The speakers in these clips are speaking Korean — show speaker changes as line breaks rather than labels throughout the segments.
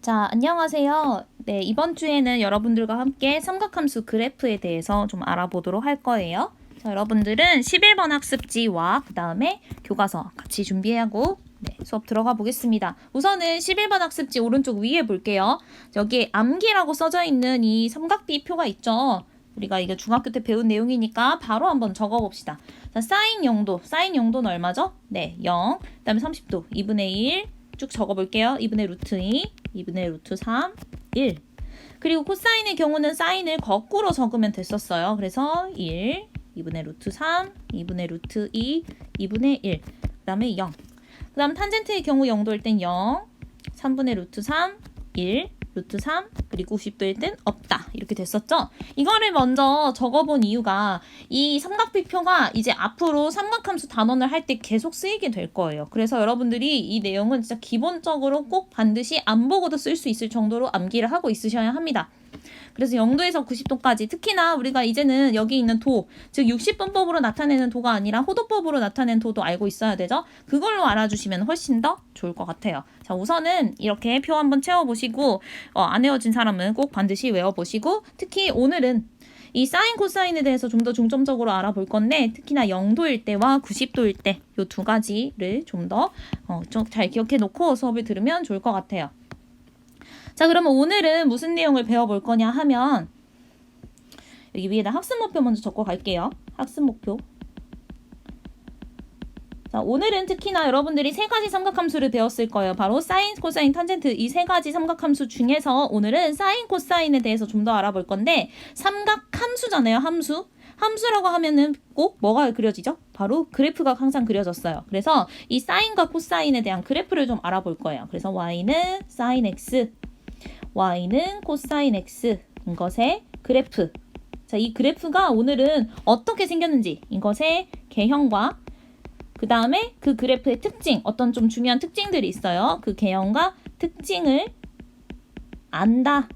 자, 안녕하세요. 네, 이번 주에는 여러분들과 함께 삼각함수 그래프에 대해서 좀 알아보도록 할 거예요. 자, 여러분들은 11번 학습지와 그 다음에 교과서 같이 준비하고 수업 들어가 보겠습니다. 우선은 11번 학습지 오른쪽 위에 볼게요. 여기 암기라고 써져 있는 이 삼각비표가 있죠. 우리가 이게 중학교 때 배운 내용이니까 바로 한번 적어봅시다. 자, 사인 0도, 사인 0도는 얼마죠? 네, 0. 그 다음에 30도, 2분의 1. 쭉 적어볼게요. 2분의 루트 2, 2분의 루트 3, 1. 그리고 코사인의 경우는 사인을 거꾸로 적으면 됐었어요. 그래서 1, 2분의 루트 3, 2분의 루트 2, 2분의 1. 그 다음에 0. 그 다음 탄젠트의 경우 0도일 땐 0, 3분의 루트 3, 1, 루트 3, 그리고 90도일 땐 없다. 이렇게 됐었죠? 이거를 먼저 적어본 이유가 이 삼각비표가 이제 앞으로 삼각함수 단원을 할 때 계속 쓰이게 될 거예요. 그래서 여러분들이 이 내용은 진짜 기본적으로 꼭 반드시 안 보고도 쓸 수 있을 정도로 암기를 하고 있으셔야 합니다. 그래서 0도에서 90도까지 특히나 우리가 이제는 여기 있는 도, 즉 60분법으로 나타내는 도가 아니라 호도법으로 나타내는 도도 알고 있어야 되죠. 그걸로 알아주시면 훨씬 더 좋을 것 같아요. 자, 우선은 이렇게 표 한번 채워보시고 안 외워진 사람은 꼭 반드시 외워보시고 특히 오늘은 이 사인 코사인에 대해서 좀 더 중점적으로 알아볼 건데 특히나 0도일 때와 90도일 때 이 두 가지를 좀 더 잘 기억해 놓고 수업을 들으면 좋을 것 같아요. 자, 그러면 오늘은 무슨 내용을 배워볼 거냐 하면 여기 위에다 학습 목표 먼저 적고 갈게요. 학습 목표. 자, 오늘은 특히나 여러분들이 세 가지 삼각함수를 배웠을 거예요. 바로 사인, 코사인, 탄젠트 이 세 가지 삼각함수 중에서 오늘은 사인, 코사인에 대해서 좀 더 알아볼 건데 삼각함수잖아요. 함수. 함수라고 하면은 꼭 뭐가 그려지죠? 바로 그래프가 항상 그려졌어요. 그래서 이 사인과 코사인에 대한 그래프를 좀 알아볼 거예요. 그래서 y는 사인 x, y는 코사인 x 이것의 그래프. 자, 이 그래프가 오늘은 어떻게 생겼는지 이것의 개형과 그 다음에 그 그래프의 특징, 어떤 좀 중요한 특징들이 있어요. 그 개형과 특징을 안다.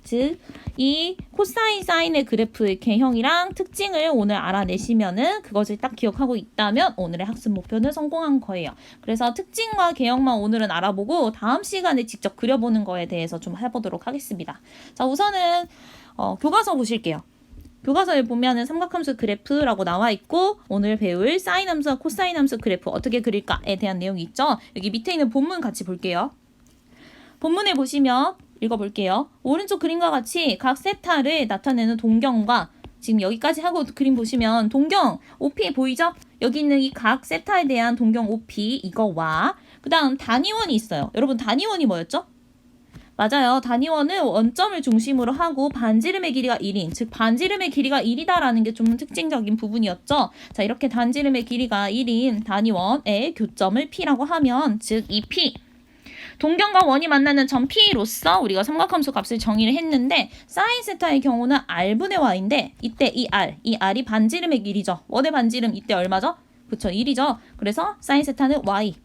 즉, 이 코사인 사인의 그래프의 개형이랑 특징을 오늘 알아내시면은 그것을 딱 기억하고 있다면 오늘의 학습 목표는 성공한 거예요. 그래서 특징과 개형만 오늘은 알아보고 다음 시간에 직접 그려보는 거에 대해서 좀 해보도록 하겠습니다. 자, 우선은 교과서 보실게요. 교과서에 보면은 삼각함수 그래프라고 나와 있고 오늘 배울 사인 함수와 코사인 함수 그래프 어떻게 그릴까에 대한 내용이 있죠. 여기 밑에 있는 본문 같이 볼게요. 본문에 보시면 읽어볼게요. 오른쪽 그림과 같이 각 세타를 나타내는 동경과 지금 여기까지 하고 그림 보시면 동경, OP 보이죠? 여기 있는 이 각 세타에 대한 동경 OP 이거와 그 다음 단위원이 있어요. 여러분 단위원이 뭐였죠? 맞아요. 단위원은 원점을 중심으로 하고 반지름의 길이가 1인, 즉 반지름의 길이가 1이다라는 게 좀 특징적인 부분이었죠. 자, 이렇게 반지름의 길이가 1인 단위원의 교점을 P라고 하면 즉 이 P 동경과 원이 만나는 점 P로서 우리가 삼각함수 값을 정의를 했는데 사인 세타의 경우는 R분의 Y인데 이때 이 R이 반지름의 길이죠. 원의 반지름 이때 얼마죠? 그쵸, 1이죠. 그래서 사인 세타는 Y.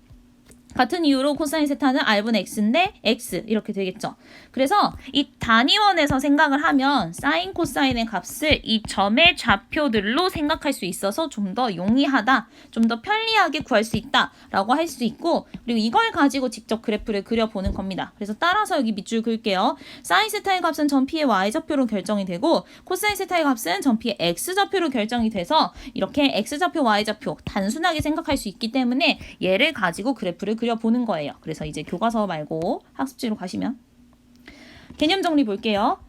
같은 이유로 코사인 세타는 R분의 X인데 X 이렇게 되겠죠. 그래서 이 단위원에서 생각을 하면 사인 코사인의 값을 이 점의 좌표들로 생각할 수 있어서 좀 더 용이하다, 좀 더 편리하게 구할 수 있다라고 할 수 있고 그리고 이걸 가지고 직접 그래프를 그려보는 겁니다. 그래서 따라서 여기 밑줄 그을게요. 사인 세타의 값은 점 P의 Y좌표로 결정이 되고 코사인 세타의 값은 점 P의 X좌표로 결정이 돼서 이렇게 X좌표, Y좌표 단순하게 생각할 수 있기 때문에 얘를 가지고 그래프를 그려보는 거예요. 그래서 이제 교과서 말고 학습지로 가시면 개념 정리 볼게요.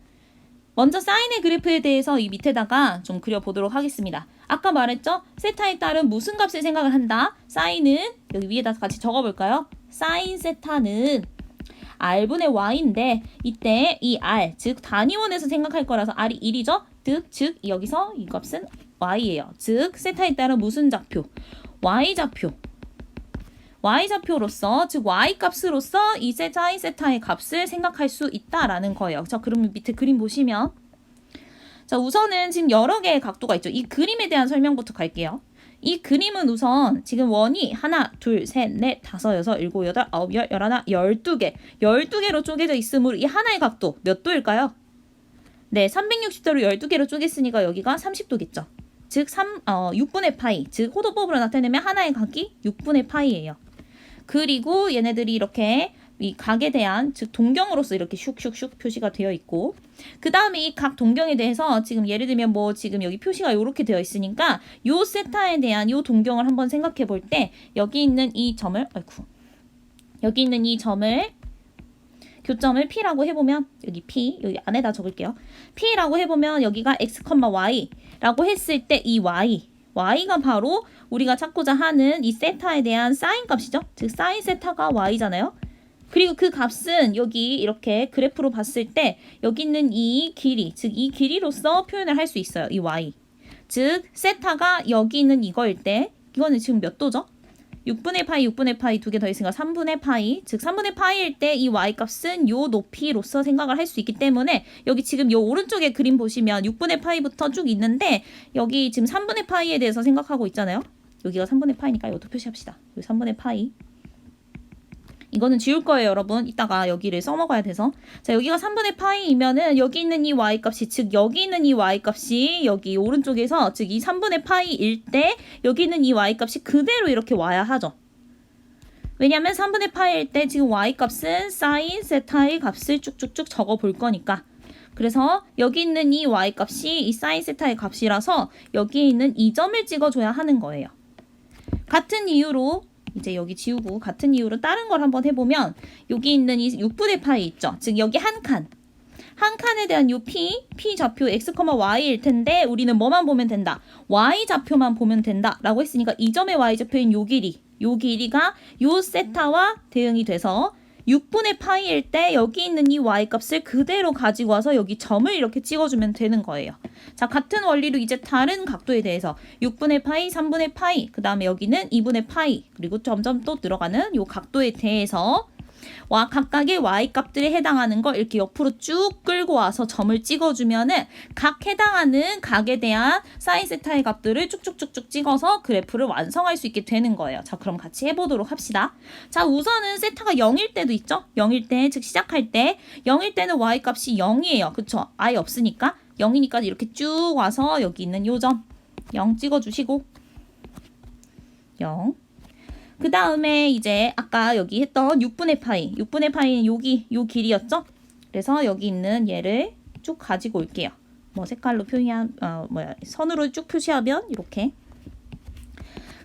먼저 사인의 그래프에 대해서 이 밑에다가 좀 그려보도록 하겠습니다. 아까 말했죠? 세타에 따른 무슨 값을 생각을 한다? 사인은 여기 위에다 같이 적어볼까요? 사인 세타는 R분의 Y인데 이때 이 R, 즉 단위원에서 생각할 거라서 R이 1이죠? 즉 여기서 이 값은 Y예요. 즉 세타에 따른 무슨 좌표? Y좌표. Y좌표로서 즉 Y값으로서 이 사인 세타의 값을 생각할 수 있다라는 거예요. 자, 그러면 밑에 그림 보시면 자, 우선은 지금 여러 개의 각도가 있죠. 이 그림에 대한 설명부터 갈게요. 이 그림은 우선 지금 원이 하나, 둘, 셋, 넷, 다섯, 여섯, 일곱, 여덟, 아홉, 열, 열하나, 12개. 12개로 쪼개져 있으므로 이 하나의 각도 몇 도일까요? 네, 360도로 12개로 쪼갰으니까 여기가 30도겠죠. 즉 6분의 파이, 즉 호도법으로 나타내면 하나의 각이 6분의 파이예요. 그리고 얘네들이 이렇게 이 각에 대한 즉 동경으로서 이렇게 슉슉슉 표시가 되어 있고 그 다음에 이 각 동경에 대해서 지금 예를 들면 뭐 지금 여기 표시가 이렇게 되어 있으니까 요 세타에 대한 요 동경을 한번 생각해 볼 때 여기 있는 이 점을 여기 있는 이 점을 교점을 P라고 해보면 여기 P 여기 안에다 적을게요. P라고 해보면 여기가 X, Y라고 했을 때 이 Y가 바로 우리가 찾고자 하는 이 세타에 대한 사인 값이죠. 즉 사인 세타가 Y잖아요. 그리고 그 값은 여기 이렇게 그래프로 봤을 때 여기 있는 이 길이 즉 이 길이로서 표현을 할 수 있어요. 이 Y 즉 세타가 여기 있는 이거일 때 이거는 지금 몇 도죠? 6분의 파이 두 개 더 있으니까 3분의 파이 즉 3분의 파이일 때 이 y값은 요 높이로서 생각을 할 수 있기 때문에 여기 지금 요 오른쪽에 그림 보시면 6분의 파이부터 쭉 있는데 여기 지금 3분의 파이에 대해서 생각하고 있잖아요. 여기가 3분의 파이니까 이것도 표시합시다. 여기 3분의 파이 이거는 지울 거예요, 여러분. 이따가 여기를 써먹어야 돼서. 자, 여기가 3분의 파이이면은 여기 있는 이 y값이 즉 여기 있는 이 y값이 여기 오른쪽에서 즉 이 3분의 파이일 때 여기 있는 이 y값이 그대로 이렇게 와야 하죠. 왜냐면 3분의 파이일 때 지금 y값은 사인 세타의 값을 쭉쭉쭉 적어 볼 거니까. 그래서 여기 있는 이 y값이 이 사인 세타의 값이라서 여기에 있는 이 점을 찍어줘야 하는 거예요. 같은 이유로 이제 여기 지우고 같은 이유로 다른 걸 한번 해보면 여기 있는 이 6분의 파이 있죠. 즉 여기 한 칸에 대한 요 P 좌표 X, Y일 텐데 우리는 뭐만 보면 된다? Y 좌표만 보면 된다 라고 했으니까 이 점의 Y 좌표인 요 길이가 요 세타와 대응이 돼서 6분의 파이일 때 여기 있는 이 y값을 그대로 가지고 와서 여기 점을 이렇게 찍어주면 되는 거예요. 자, 같은 원리로 이제 다른 각도에 대해서 6분의 파이, 3분의 파이, 그 다음에 여기는 2분의 파이, 그리고 점점 또 들어가는 이 각도에 대해서 각각의 y값들에 해당하는 걸 이렇게 옆으로 쭉 끌고 와서 점을 찍어주면은 각 해당하는 각에 대한 사인 세타의 값들을 쭉쭉쭉쭉 찍어서 그래프를 완성할 수 있게 되는 거예요. 자, 그럼 같이 해보도록 합시다. 자, 우선은 세타가 0일 때도 있죠. 0일 때, 즉 시작할 때 0일 때는 y값이 0이에요. 그쵸? 아예 없으니까 0이니까 이렇게 쭉 와서 여기 있는 요 점 0 찍어주시고 0 그 다음에 이제 아까 여기 했던 6분의 파이는 여기 요 길이였죠? 그래서 여기 있는 얘를 쭉 가지고 올게요. 뭐 색깔로 선으로 쭉 표시하면 이렇게.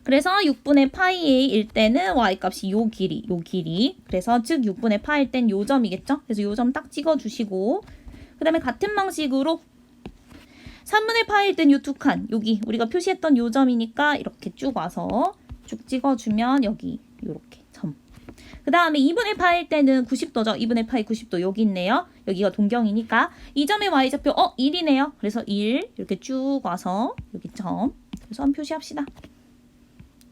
그래서 6분의 파이일 때는 y값이 요 길이. 그래서 즉 6분의 파일 땐 요 점이겠죠? 그래서 요 점 딱 찍어주시고 그 다음에 같은 방식으로 3분의 파일 땐 요 두 칸 여기 우리가 표시했던 요 점이니까 이렇게 쭉 와서 쭉 찍어주면 여기 이렇게 점. 그 다음에 2분의 파일 때는 90도죠. 2분의 파이 90도 여기 있네요. 여기가 동경이니까 이 점의 y좌표 1이네요. 그래서 1 이렇게 쭉 와서 여기 점. 그래서 한 표시합시다.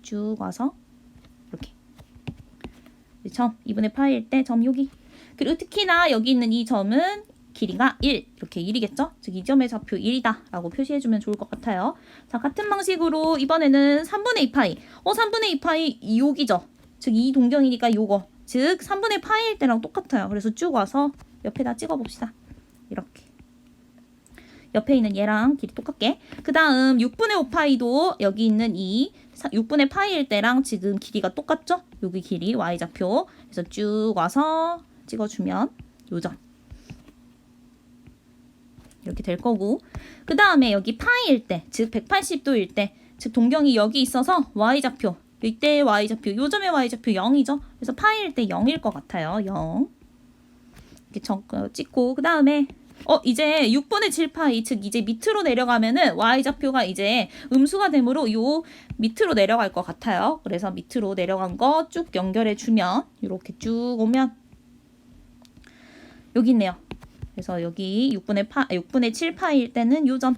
쭉 와서 이렇게 점 2분의 파일 때 점 여기. 그리고 특히나 여기 있는 이 점은 길이가 1 이렇게 1이겠죠? 즉 이 점의 좌표 1이다 라고 표시해주면 좋을 것 같아요. 자, 같은 방식으로 이번에는 3분의 2 파이 3분의 2 파이 여기죠? 즉 이 동경이니까 요거 즉 3분의 파이일 때랑 똑같아요. 그래서 쭉 와서 옆에다 찍어봅시다. 이렇게 옆에 있는 얘랑 길이 똑같게. 그 다음 6분의 5 파이도 여기 있는 이 6분의 파이일 때랑 지금 길이가 똑같죠? 여기 길이 y좌표. 그래서 쭉 와서 찍어주면 요점 이렇게 될 거고 그 다음에 여기 파이일 때 즉 180도일 때 즉 동경이 여기 있어서 y좌표 이때의 y좌표 요점의 y좌표 0이죠. 그래서 파이일 때 0일 것 같아요. 0 이렇게 찍고 그 다음에 이제 6분의 7 파이 즉 이제 밑으로 내려가면은 y좌표가 이제 음수가 되므로 요 밑으로 내려갈 것 같아요. 그래서 밑으로 내려간 거 쭉 연결해 주면 이렇게 쭉 오면 여기 있네요. 그래서 여기 6분의 7 파이일 때는 요 점.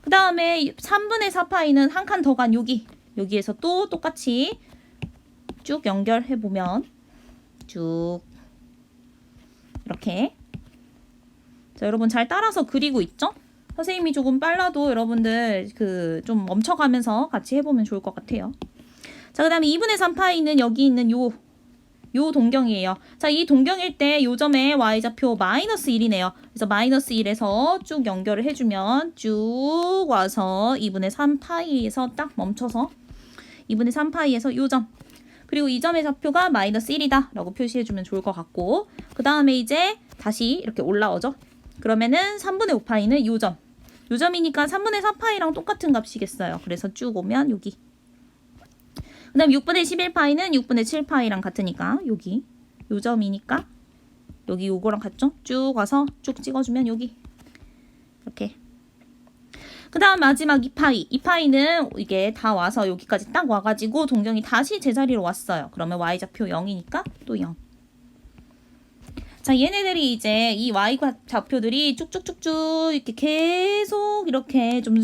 그 다음에 3분의 4 파이는 한 칸 더 간 여기에서 또 똑같이 쭉 연결해보면 쭉 이렇게. 자, 여러분 잘 따라서 그리고 있죠? 선생님이 조금 빨라도 여러분들 좀 멈춰가면서 같이 해보면 좋을 것 같아요. 자, 그 다음에 2분의 3 파이는 여기 있는 요 동경이에요. 자, 이 동경일 때 요 점의 y좌표 마이너스 1이네요. 그래서 마이너스 1에서 쭉 연결을 해주면 쭉 와서 2분의 3 파이에서 딱 멈춰서 2분의 3 파이에서 요 점. 그리고 이 점의 좌표가 마이너스 1이다 라고 표시해주면 좋을 것 같고, 그 다음에 이제 다시 이렇게 올라오죠. 그러면은 3분의 5파이는 요 점. 요 점이니까 3분의 4파이랑 똑같은 값이겠어요. 그래서 쭉 오면 여기. 그 다음 6분의 11파이는 6분의 7파이랑 같으니까 여기. 요 점이니까 여기 요거랑 같죠? 쭉 와서 쭉 찍어주면 여기. 이렇게. 그 다음 마지막 2파이. 2파이는 이게 다 와서 여기까지 딱 와가지고 동경이 다시 제자리로 왔어요. 그러면 y좌표 0이니까 또 0. 자, 얘네들이 이제 이 y 좌표들이 쭉쭉쭉쭉 이렇게 계속 이렇게 좀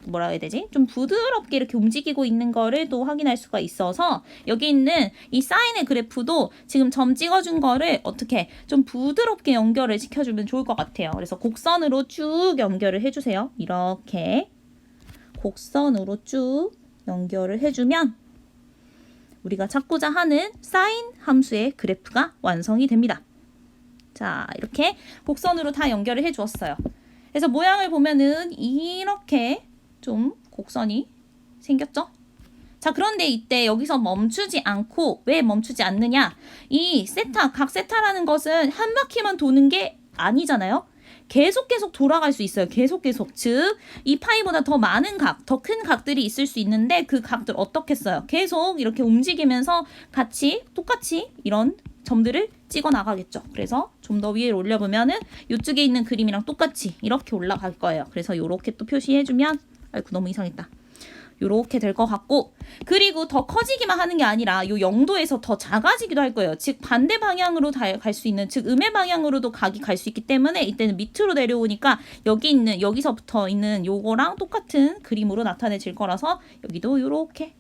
뭐라 해야 되지? 좀 부드럽게 이렇게 움직이고 있는 거를 또 확인할 수가 있어서 여기 있는 이 사인의 그래프도 지금 점 찍어준 거를 어떻게 좀 부드럽게 연결을 시켜주면 좋을 것 같아요. 그래서 곡선으로 쭉 연결을 해주세요. 이렇게 곡선으로 쭉 연결을 해주면 우리가 찾고자 하는 사인 함수의 그래프가 완성이 됩니다. 자, 이렇게 곡선으로 다 연결을 해 주었어요. 그래서 모양을 보면은 이렇게 좀 곡선이 생겼죠? 자, 그런데 이때 여기서 멈추지 않고, 왜 멈추지 않느냐? 이 세타, 각 세타라는 것은 한 바퀴만 도는 게 아니잖아요? 계속 돌아갈 수 있어요. 계속. 즉, 이 파이보다 더 많은 각, 더 큰 각들이 있을 수 있는데 그 각들 어떻게 써요? 계속 이렇게 움직이면서 똑같이 이런 점들을 찍어 나가겠죠. 그래서 좀 더 위에 올려보면은 이쪽에 있는 그림이랑 똑같이 이렇게 올라갈 거예요. 그래서 이렇게 또 표시해주면, 아이고 너무 이상했다. 요렇게 될 것 같고, 그리고 더 커지기만 하는 게 아니라 요 0도에서 더 작아지기도 할 거예요. 즉 반대 방향으로 갈 수 있는, 즉 음의 방향으로도 각이 갈 수 있기 때문에 이때는 밑으로 내려오니까 여기서부터 있는 요거랑 똑같은 그림으로 나타내질 거라서 여기도 요렇게.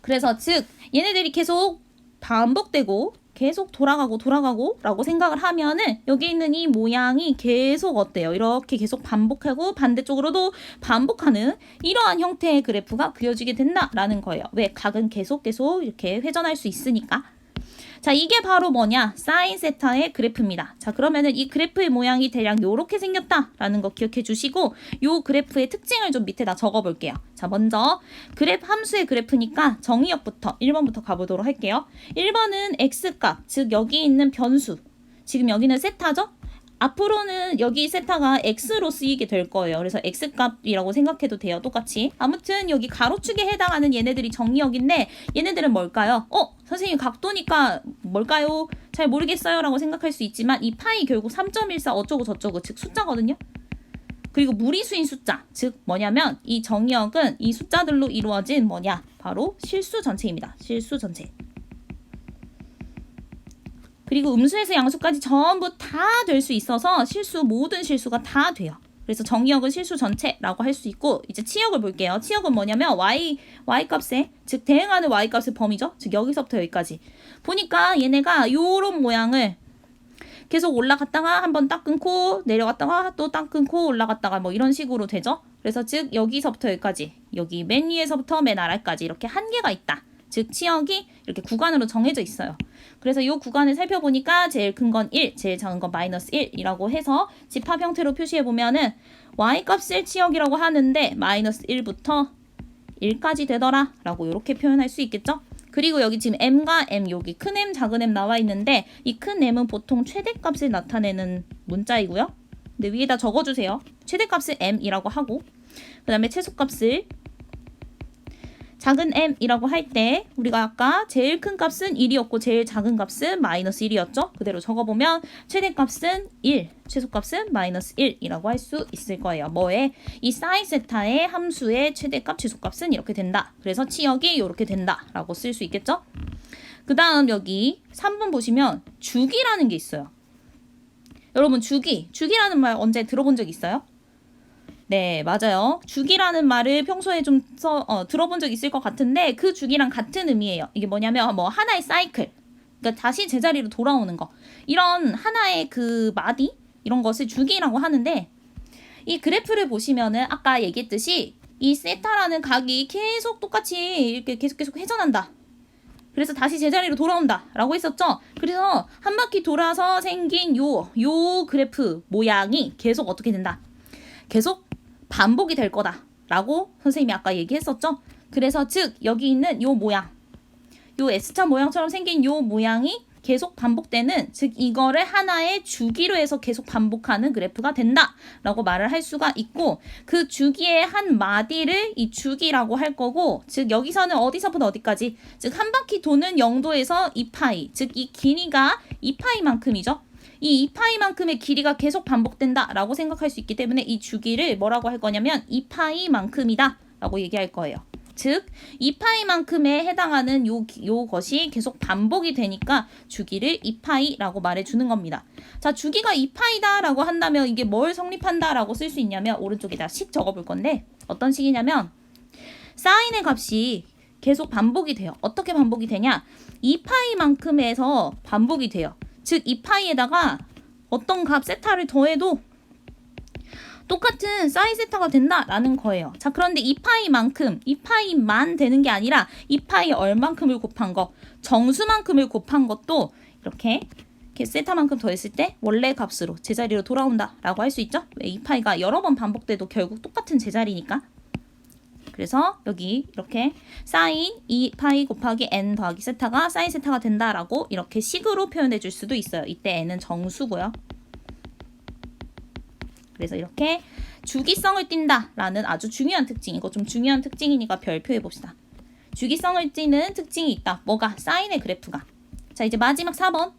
그래서 즉 얘네들이 계속 반복되고 계속 돌아가고 라고 생각을 하면은 여기 있는 이 모양이 계속 어때요? 이렇게 계속 반복하고 반대쪽으로도 반복하는 이러한 형태의 그래프가 그려지게 된다라는 거예요. 왜? 각은 계속 이렇게 회전할 수 있으니까. 자, 이게 바로 뭐냐? 사인 세타의 그래프입니다. 자, 그러면은 이 그래프의 모양이 대략 요렇게 생겼다라는 거 기억해 주시고, 요 그래프의 특징을 좀 밑에다 적어 볼게요. 자, 먼저 그래프 함수의 그래프니까 정의역부터 1번부터 가보도록 할게요. 1번은 x값, 즉 여기 있는 변수. 지금 여기는 세타죠? 앞으로는 여기 세타가 x로 쓰이게 될 거예요. 그래서 x값이라고 생각해도 돼요. 똑같이. 아무튼 여기 가로축에 해당하는 얘네들이 정의역인데 얘네들은 뭘까요? 선생님 각도니까 뭘까요? 잘 모르겠어요 라고 생각할 수 있지만 이 파이 결국 3.14 어쩌고 저쩌고 즉 숫자거든요. 그리고 무리수인 숫자, 즉 뭐냐면 이 정의역은 이 숫자들로 이루어진 뭐냐? 바로 실수 전체입니다. 실수 전체. 그리고 음수에서 양수까지 전부 다 될 수 있어서 모든 실수가 다 돼요. 그래서 정의역은 실수 전체라고 할 수 있고, 이제 치역을 볼게요. 치역은 뭐냐면 y값에, 즉 대응하는 y값의 범위죠. 즉 여기서부터 여기까지. 보니까 얘네가 요런 모양을 계속 올라갔다가 한번 딱 끊고 내려갔다가 또 딱 끊고 올라갔다가 뭐 이런 식으로 되죠. 그래서 즉 여기서부터 여기까지, 여기 맨 위에서부터 맨 아래까지 이렇게 한 개가 있다. 즉 치역이 이렇게 구간으로 정해져 있어요. 그래서 이 구간을 살펴보니까 제일 큰 건 1, 제일 작은 건 마이너스 1이라고 해서 집합 형태로 표시해보면은 y값을 치역이라고 하는데 마이너스 1부터 1까지 되더라 라고 이렇게 표현할 수 있겠죠. 그리고 여기 지금 m과 m, 여기 큰 m, 작은 m 나와 있는데 이 큰 m은 보통 최대값을 나타내는 문자이고요. 근데 위에다 적어주세요. 최대값을 m이라고 하고, 그 다음에 최소값을 작은 m이라고 할 때 우리가 아까 제일 큰 값은 1이었고 제일 작은 값은 마이너스 1이었죠. 그대로 적어보면 최대값은 1, 최소값은 마이너스 1이라고 할 수 있을 거예요. 뭐에? 이 사인 세타의 함수의 최대값, 최소값은 이렇게 된다. 그래서 치역이 이렇게 된다 라고 쓸 수 있겠죠. 그 다음 여기 3번 보시면 주기라는 게 있어요. 여러분 주기라는 말 언제 들어본 적 있어요? 네, 맞아요. 주기라는 말을 평소에 좀 들어본 적 있을 것 같은데 그 주기랑 같은 의미예요. 이게 뭐냐면 뭐 하나의 사이클, 그러니까 다시 제자리로 돌아오는 거, 이런 하나의 그 마디 이런 것을 주기라고 하는데, 이 그래프를 보시면은 아까 얘기했듯이 이 세타라는 각이 계속 똑같이 이렇게 계속 회전한다. 그래서 다시 제자리로 돌아온다 라고 했었죠. 그래서 한 바퀴 돌아서 생긴 요 그래프 모양이 계속 어떻게 된다? 계속 반복이 될 거다 라고 선생님이 아까 얘기했었죠. 그래서 즉 여기 있는 요 모양, 요 S자 모양처럼 생긴 요 모양이 계속 반복되는, 즉 이거를 하나의 주기로 해서 계속 반복하는 그래프가 된다라고 말을 할 수가 있고, 그 주기의 한 마디를 이 주기라고 할 거고, 즉 여기서는 어디서부터 어디까지, 즉 한 바퀴 도는 0도에서 2파이, 즉 이 길이가 2파이만큼이죠. 이 2파이만큼의 길이가 계속 반복된다라고 생각할 수 있기 때문에 이 주기를 뭐라고 할 거냐면 2파이만큼이다 라고 얘기할 거예요. 즉 2파이만큼에 해당하는 요것이 계속 반복이 되니까 주기를 2파이라고 말해주는 겁니다. 자, 주기가 2파이다 라고 한다면 이게 뭘 성립한다 라고 쓸 수 있냐면, 오른쪽에다 식 적어볼 건데 어떤 식이냐면, 사인의 값이 계속 반복이 돼요. 어떻게 반복이 되냐, 2파이만큼에서 반복이 돼요. 즉 2파이에다가 어떤 값 세타를 더해도 똑같은 사인 세타가 된다라는 거예요. 자, 그런데 2파이만큼, 2파이만 되는 게 아니라 2파이 얼만큼을 곱한 거, 정수만큼을 곱한 것도 이렇게 세타만큼 더했을 때 원래 값으로 제자리로 돌아온다라고 할 수 있죠. 왜 2파이가 여러 번 반복돼도 결국 똑같은 제자리니까. 그래서 여기 이렇게 사인 2파이 곱하기 n 더하기 세타가 사인 세타가 된다라고 이렇게 식으로 표현해 줄 수도 있어요. 이때 n은 정수고요. 그래서 이렇게 주기성을 띈다라는 아주 중요한 특징, 이거 좀 중요한 특징이니까 별표해 봅시다. 주기성을 띠는 특징이 있다. 뭐가? 사인의 그래프가. 자, 이제 마지막 4번.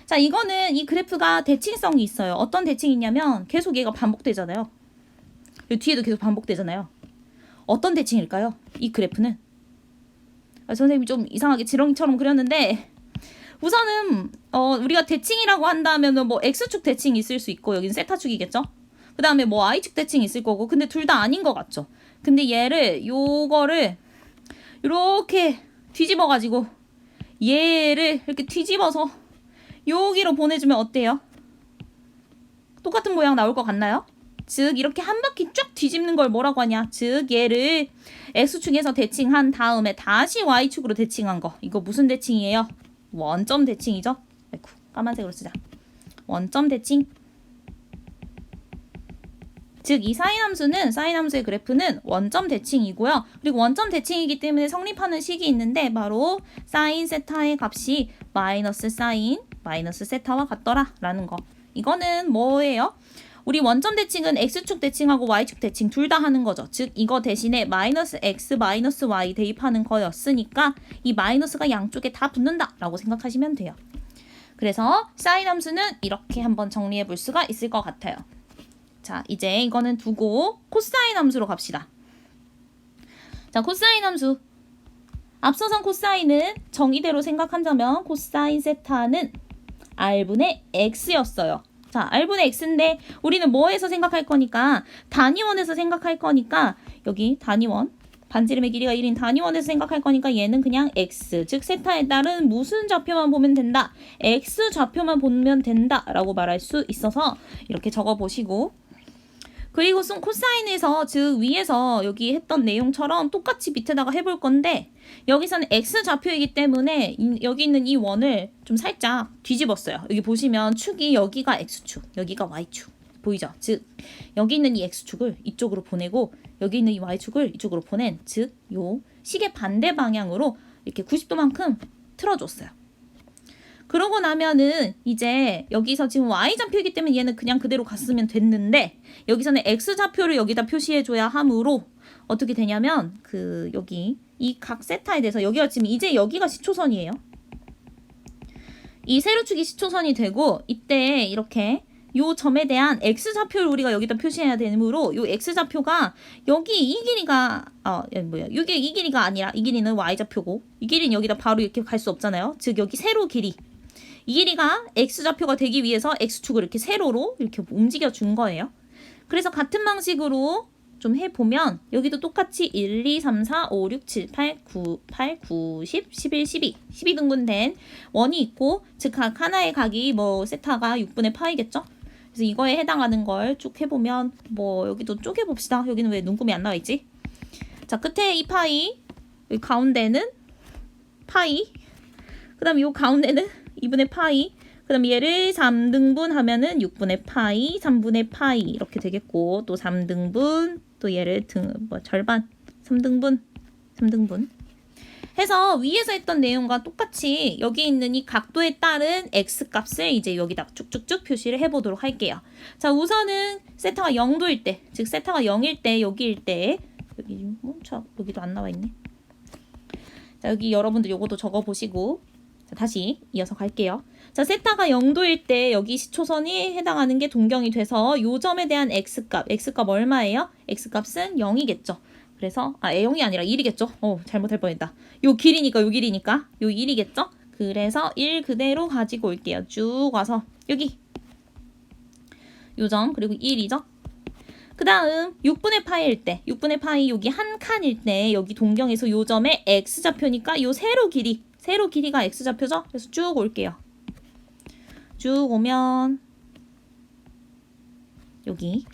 자, 이거는 이 그래프가 대칭성이 있어요. 어떤 대칭이 있냐면 계속 얘가 반복되잖아요. 이 뒤에도 계속 반복되잖아요. 어떤 대칭일까요? 이 그래프는. 선생님이 좀 이상하게 지렁이처럼 그렸는데, 우선은 우리가 대칭이라고 한다면 뭐 X축 대칭이 있을 수 있고, 여기는 세타축이겠죠? 그 다음에 뭐 Y축 대칭이 있을 거고, 근데 둘 다 아닌 것 같죠? 근데 요거를 이렇게 뒤집어가지고 얘를 이렇게 뒤집어서 여기로 보내주면 어때요? 똑같은 모양 나올 것 같나요? 즉 이렇게 한 바퀴 쭉 뒤집는 걸 뭐라고 하냐? 즉 얘를 X축에서 대칭한 다음에 다시 Y축으로 대칭한 거. 이거 무슨 대칭이에요? 원점 대칭이죠? 아이고, 까만색으로 쓰자. 원점 대칭. 즉 이 사인 함수의 그래프는 원점 대칭이고요. 그리고 원점 대칭이기 때문에 성립하는 식이 있는데, 바로 사인 세타의 값이 마이너스 사인 마이너스 세타와 같더라 라는 거. 이거는 뭐예요? 우리 원점 대칭은 X축 대칭하고 Y축 대칭 둘 다 하는 거죠. 즉 이거 대신에 마이너스 X 마이너스 Y 대입하는 거였으니까 이 마이너스가 양쪽에 다 붙는다 라고 생각하시면 돼요. 그래서 사인 함수는 이렇게 한번 정리해 볼 수가 있을 것 같아요. 자, 이제 이거는 두고 코사인 함수로 갑시다. 자, 코사인 함수. 앞서선 코사인은 정의대로 생각한다면 코사인 세타는 R분의 X였어요. 자, R분의 X인데 우리는 뭐에서 생각할 거니까? 단위원에서 생각할 거니까 여기 단위원, 반지름의 길이가 1인 단위원에서 생각할 거니까 얘는 그냥 X, 즉 세타에 따른 무슨 좌표만 보면 된다? X 좌표만 보면 된다 라고 말할 수 있어서 이렇게 적어보시고, 그리고 코사인에서, 즉 위에서 여기 했던 내용처럼 똑같이 밑에다가 해볼 건데, 여기서는 X 좌표이기 때문에 여기 있는 이 원을 좀 살짝 뒤집었어요. 여기 보시면 축이 여기가 X축, 여기가 Y축 보이죠? 즉 여기 있는 이 X축을 이쪽으로 보내고 여기 있는 이 Y축을 이쪽으로 보낸, 즉 요 식의 반대 방향으로 이렇게 90도만큼 틀어줬어요. 그러고 나면은 이제 여기서 지금 Y좌표이기 때문에 얘는 그냥 그대로 갔으면 됐는데, 여기서는 X좌표를 여기다 표시해줘야 하므로 어떻게 되냐면 여기 이 각 세타에 대해서 여기가 지금 이제 여기가 시초선이에요. 이 세로축이 시초선이 되고, 이때 이렇게 요 점에 대한 X좌표를 우리가 여기다 표시해야 되므로 요 X좌표가 여기 이 길이가 이게 이 길이가 아니라 이 길이는 Y좌표고, 이 길이는 여기다 바로 이렇게 갈 수 없잖아요. 즉 여기 세로 길이, 이 길이가 X좌표가 되기 위해서 X축을 이렇게 세로로 이렇게 움직여 준 거예요. 그래서 같은 방식으로 좀 해보면 여기도 똑같이 1, 2, 3, 4, 5, 6, 7, 8, 9, 10, 11, 12 등분된 원이 있고, 즉 각 하나의 각이 뭐 세타가 6분의 파이겠죠? 그래서 이거에 해당하는 걸 쭉 해보면 뭐 여기도 쪼개봅시다. 여기는 왜 눈금이 안 나와 있지? 자, 끝에 이 파이, 여기 가운데는 파이, 그 다음에 요 가운데는 2분의 파이, 그 다음 얘를 3등분 하면은 6분의 파이, 3분의 파이 이렇게 되겠고, 또 3등분, 또 얘를 절반, 3등분. 해서 위에서 했던 내용과 똑같이 여기 있는 이 각도에 따른 x값을 이제 여기다 쭉쭉쭉 표시를 해보도록 할게요. 자, 우선은 세타가 0도일 때, 즉 세타가 0일 때, 여기일 때, 여기 멈춰, 여기도 안 나와 있네. 자, 여기 여러분들 요것도 적어보시고, 자, 다시 이어서 갈게요. 자, 세타가 0도일 때 여기 시초선이 해당하는 게 동경이 돼서 요 점에 대한 x값 얼마예요? x값은 0이겠죠. 그래서 0이 아니라 1이겠죠. 잘못할 뻔했다. 요 길이니까 요 1이겠죠. 그래서 1 그대로 가지고 올게요. 쭉 와서 여기 요 점 그리고 1이죠. 그 다음 6분의 파이일 때 6분의 파이 여기 한 칸일 때 여기 동경에서 요 점에 x좌표니까 요 세로 길이가 x좌표죠. 그래서 쭉 올게요. 쭉 오면 여기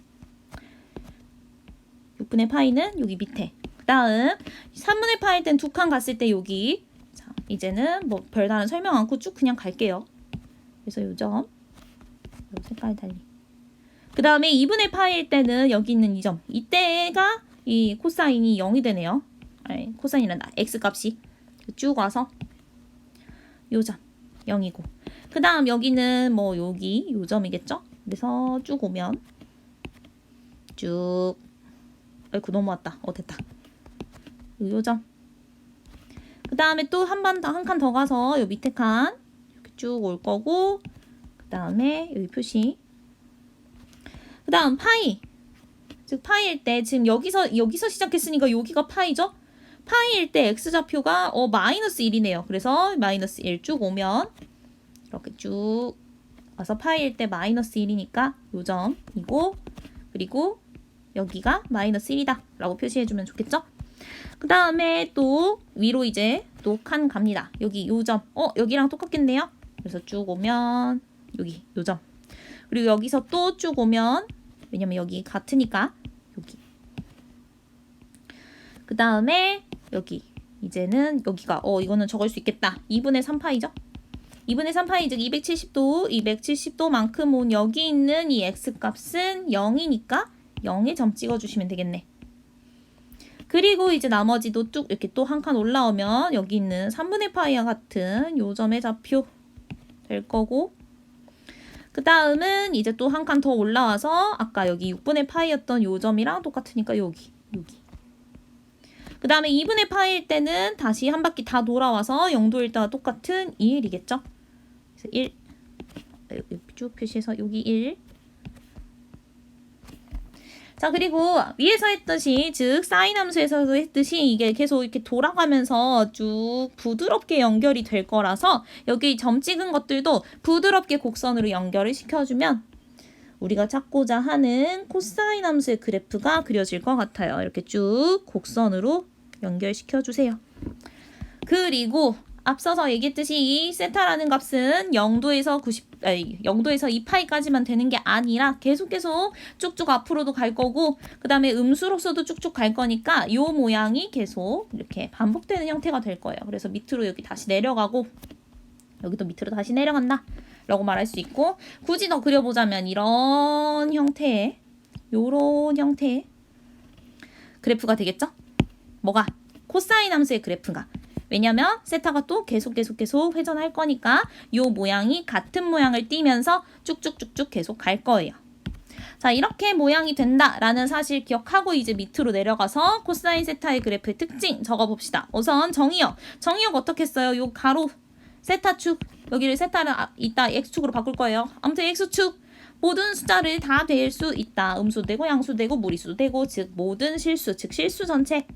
6분의 파이는 여기 밑에. 그 다음 3분의 파일 땐 두 칸 갔을 때 여기. 자, 이제는 뭐 별다른 설명 않고 쭉 그냥 갈게요. 그래서 요 점 색깔 달리. 그 다음에 2분의 파일 때는 여기 있는 이 점. 이때가 이 코사인이 0이 되네요. 아니, 코사인이란다. x값이 쭉 와서 요 점 0이고. 그 다음 여기는 뭐 여기 요 점이겠죠? 그래서 쭉 오면 쭉 아이고 넘어왔다. 됐다. 요 점. 그 다음에 또 한 칸 더 가서 요 밑에 칸 이렇게 쭉 올 거고 그 다음에 여기 표시. 그 다음 파이. 즉 파이일 때 지금 여기서 시작했으니까 여기가 파이죠? 파이일 때 x좌표가 마이너스 1이네요. 그래서 마이너스 1 쭉 오면 이렇게 쭉 와서 파이일 때 마이너스 1이니까 요 점이고 그리고 여기가 마이너스 1이다 라고 표시해주면 좋겠죠? 그 다음에 또 위로 이제 또 칸 갑니다. 여기 요 점. 여기랑 똑같겠네요. 그래서 쭉 오면 여기 요 점. 그리고 여기서 또 쭉 오면 왜냐면 여기 같으니까 여기. 그 다음에 여기 이제는 여기가 이거는 적을 수 있겠다. 2분의 3파이죠? 2분의 3파이 즉 270도만큼 온 여기 있는 이 x값은 0이니까 0에 점 찍어주시면 되겠네. 그리고 이제 나머지도 쭉 이렇게 또 한 칸 올라오면 여기 있는 3분의 파이와 같은 요 점의 좌표 될 거고 그 다음은 이제 또 한 칸 더 올라와서 아까 여기 6분의 파이였던 요 점이랑 똑같으니까 여기 그 다음에 2분의 파이일 때는 다시 한 바퀴 다 돌아와서 0도일 때와 똑같은 1이겠죠? 그래서 1 여기 쭉 표시해서 여기 1 자, 그리고 위에서 했듯이 즉 사인 함수에서도 했듯이 이게 계속 이렇게 돌아가면서 쭉 부드럽게 연결이 될 거라서 여기 점 찍은 것들도 부드럽게 곡선으로 연결을 시켜주면 우리가 찾고자 하는 코사인 함수의 그래프가 그려질 것 같아요. 이렇게 쭉 곡선으로 연결시켜주세요. 그리고 앞서서 얘기했듯이 이 세타라는 값은 0도에서 2파이까지만 되는 게 아니라 계속 쭉쭉 앞으로도 갈 거고 그 다음에 음수로서도 쭉쭉 갈 거니까 이 모양이 계속 이렇게 반복되는 형태가 될 거예요. 그래서 밑으로 여기 다시 내려가고 여기도 밑으로 다시 내려간다 라고 말할 수 있고 굳이 더 그려보자면 이런 형태의 요런 형태의 그래프가 되겠죠? 뭐가? 코사인 함수의 그래프가. 왜냐면 세타가 또 계속 회전할 거니까 요 모양이 같은 모양을 띠면서 쭉쭉쭉쭉 계속 갈 거예요. 자, 이렇게 모양이 된다라는 사실 기억하고 이제 밑으로 내려가서 코사인 세타의 그래프의 특징 적어봅시다. 우선 정의역 어떻게 써요? 요 가로 세타축 여기를 세타를 이따 x축으로 바꿀 거예요. 아무튼 x축 모든 숫자를 다 될 수 있다. 음수도 되고 양수도 되고 무리수도 되고 즉 모든 실수 즉 실수 전체.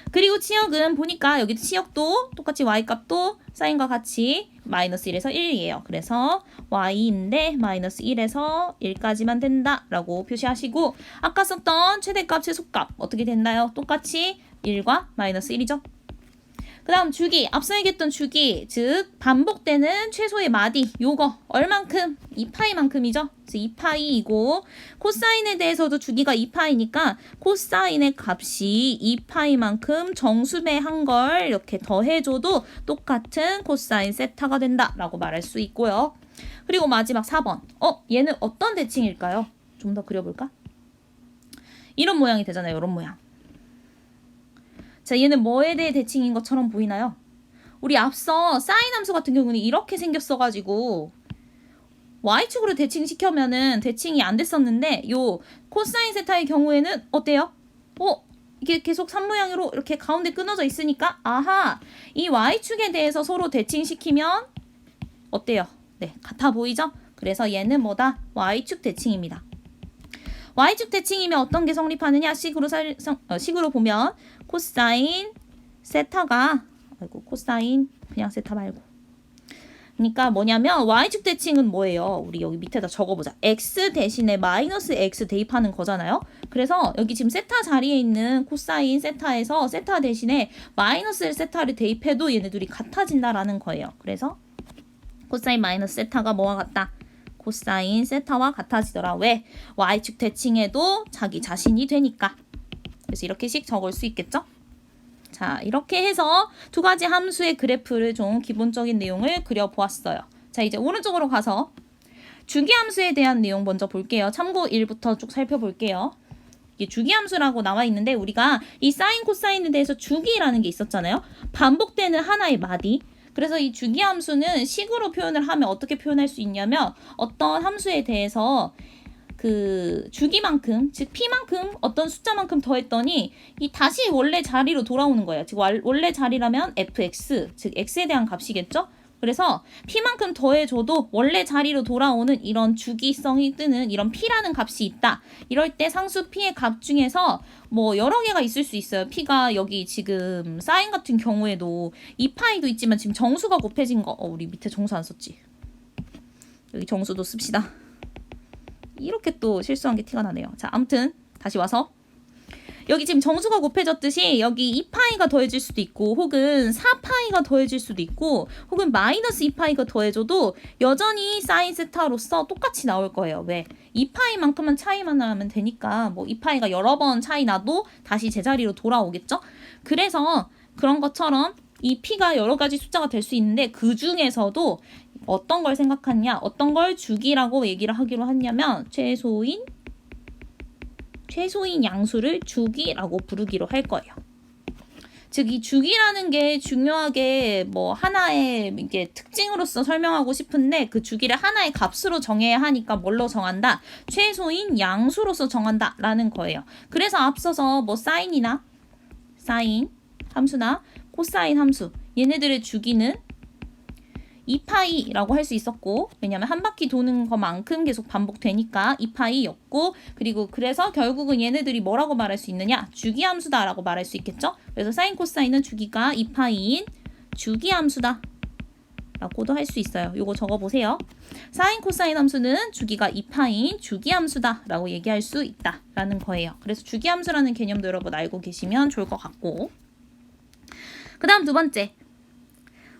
그리고 치역은 보니까 여기 치역도 똑같이 y값도 사인과 같이 마이너스 1에서 1이에요. 그래서 y인데 마이너스 1에서 1까지만 된다라고 표시하시고 아까 썼던 최대값, 최소값 어떻게 됐나요? 똑같이 1과 마이너스 1이죠. 그 다음 주기, 앞서 얘기했던 주기, 즉 반복되는 최소의 마디, 요거 얼만큼? 2파이만큼이죠. 그래서 2파이이고 코사인에 대해서도 주기가 2파이니까 코사인의 값이 2파이만큼 정수배한 걸 이렇게 더해줘도 똑같은 코사인 세타가 된다라고 말할 수 있고요. 그리고 마지막 4번. 얘는 어떤 대칭일까요? 좀 더 그려볼까? 이런 모양이 되잖아요. 이런 모양. 자, 얘는 뭐에 대해 대칭인 것처럼 보이나요? 우리 앞서 사인 함수 같은 경우는 이렇게 생겼어가지고 y축으로 대칭시켜면은 대칭이 안 됐었는데 요 코사인 세타의 경우에는 어때요? 이게 계속 산모양으로 이렇게 가운데 끊어져 있으니까 아하, 이 y축에 대해서 서로 대칭시키면 어때요? 네, 같아 보이죠? 그래서 얘는 뭐다? y축 대칭입니다. y축 대칭이면 어떤 게 성립하느냐? 식으로 보면 코사인 세타가 코사인 그냥 세타 말고 그러니까 뭐냐면 y축 대칭은 뭐예요? 우리 여기 밑에다 적어보자. x 대신에 마이너스 x 대입하는 거잖아요. 그래서 여기 지금 세타 자리에 있는 코사인 세타에서 세타 대신에 마이너스 세타를 대입해도 얘네들이 같아진다라는 거예요. 그래서 코사인 마이너스 세타가 뭐와 같다? 코사인 세타와 같아지더라. 왜? y축 대칭에도 자기 자신이 되니까. 그래서 이렇게씩 적을 수 있겠죠? 자, 이렇게 해서 두 가지 함수의 그래프를 좀 기본적인 내용을 그려보았어요. 자, 이제 오른쪽으로 가서 주기함수에 대한 내용 먼저 볼게요. 참고 1부터 쭉 살펴볼게요. 이게 주기함수라고 나와 있는데 우리가 이 사인 코사인에 대해서 주기라는 게 있었잖아요. 반복되는 하나의 마디. 그래서 이 주기함수는 식으로 표현을 하면 어떻게 표현할 수 있냐면 어떤 함수에 대해서 그 주기만큼, 즉 p만큼 어떤 숫자만큼 더했더니 이 다시 원래 자리로 돌아오는 거예요. 즉 원래 자리라면 fx, 즉 x에 대한 값이겠죠? 그래서 p만큼 더해줘도 원래 자리로 돌아오는 이런 주기성이 뜨는 이런 p라는 값이 있다. 이럴 때 상수 p의 값 중에서 뭐 여러 개가 있을 수 있어요. p가 여기 지금 사인 같은 경우에도 2파이도 있지만 지금 정수가 곱해진 거. 우리 밑에 정수 안 썼지. 여기 정수도 씁시다. 이렇게 또 실수한 게 티가 나네요. 자, 아무튼 다시 와서 여기 지금 정수가 곱해졌듯이 여기 2파이가 더해질 수도 있고 혹은 4파이가 더해질 수도 있고 혹은 마이너스 2파이가 더해져도 여전히 사인 세타로서 똑같이 나올 거예요. 왜? 2파이만큼만 차이만 나면 되니까 뭐 2파이가 여러 번 차이 나도 다시 제자리로 돌아오겠죠? 그래서 그런 것처럼 이 p가 여러 가지 숫자가 될 수 있는데 그 중에서도 어떤 걸 생각하냐, 어떤 걸 주기라고 얘기를 하기로 했냐면 최소인 양수를 주기라고 부르기로 할 거예요. 즉 이 주기라는 게 중요하게 뭐 하나의 이게 특징으로서 설명하고 싶은데 그 주기를 하나의 값으로 정해야 하니까 뭘로 정한다? 최소인 양수로서 정한다라는 거예요. 그래서 앞서서 뭐 사인 함수나 코사인 함수 얘네들의 주기는 2파이라고 할 수 있었고 왜냐면 한 바퀴 도는 것만큼 계속 반복되니까 2파이였고 그리고 그래서 결국은 얘네들이 뭐라고 말할 수 있느냐? 주기함수다라고 말할 수 있겠죠? 그래서 사인 코사인은 주기가 2파이인 주기함수다 라고도 할 수 있어요. 요거 적어보세요. 사인 코사인 함수는 주기가 2파이인 주기함수다 라고 얘기할 수 있다 라는 거예요. 그래서 주기함수라는 개념도 여러분 알고 계시면 좋을 것 같고 그 다음 두 번째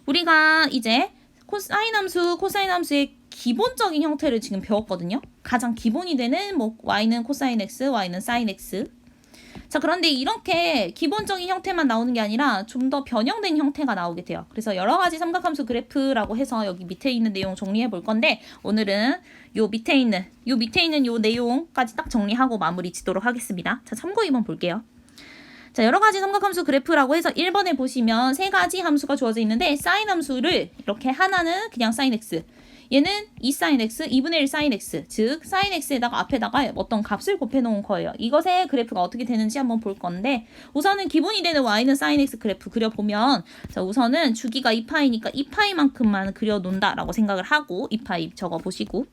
우리가 이제 코사인 함수, 코사인 함수의 기본적인 형태를 지금 배웠거든요. 가장 기본이 되는 뭐 y는 코사인 x, y는 사인 x. 자, 그런데 이렇게 기본적인 형태만 나오는 게 아니라 좀 더 변형된 형태가 나오게 돼요. 그래서 여러 가지 삼각함수 그래프라고 해서 여기 밑에 있는 내용 정리해 볼 건데 오늘은 요 밑에 있는 요 내용까지 딱 정리하고 마무리 짓도록 하겠습니다. 자, 참고 2번 볼게요. 자, 여러 가지 삼각함수 그래프라고 해서 1번에 보시면 세 가지 함수가 주어져 있는데 사인 함수를 이렇게 하나는 그냥 사인 x 얘는 2sin x, 2분의 1 sin x 즉 사인 x에다가 앞에다가 어떤 값을 곱해 놓은 거예요. 이것의 그래프가 어떻게 되는지 한번 볼 건데 우선은 기본이 되는 y는 sin x 그래프 그려보면 자, 우선은 주기가 2파이니까 2파이만큼만 그려놓는다 라고 생각을 하고 2파이 적어보시고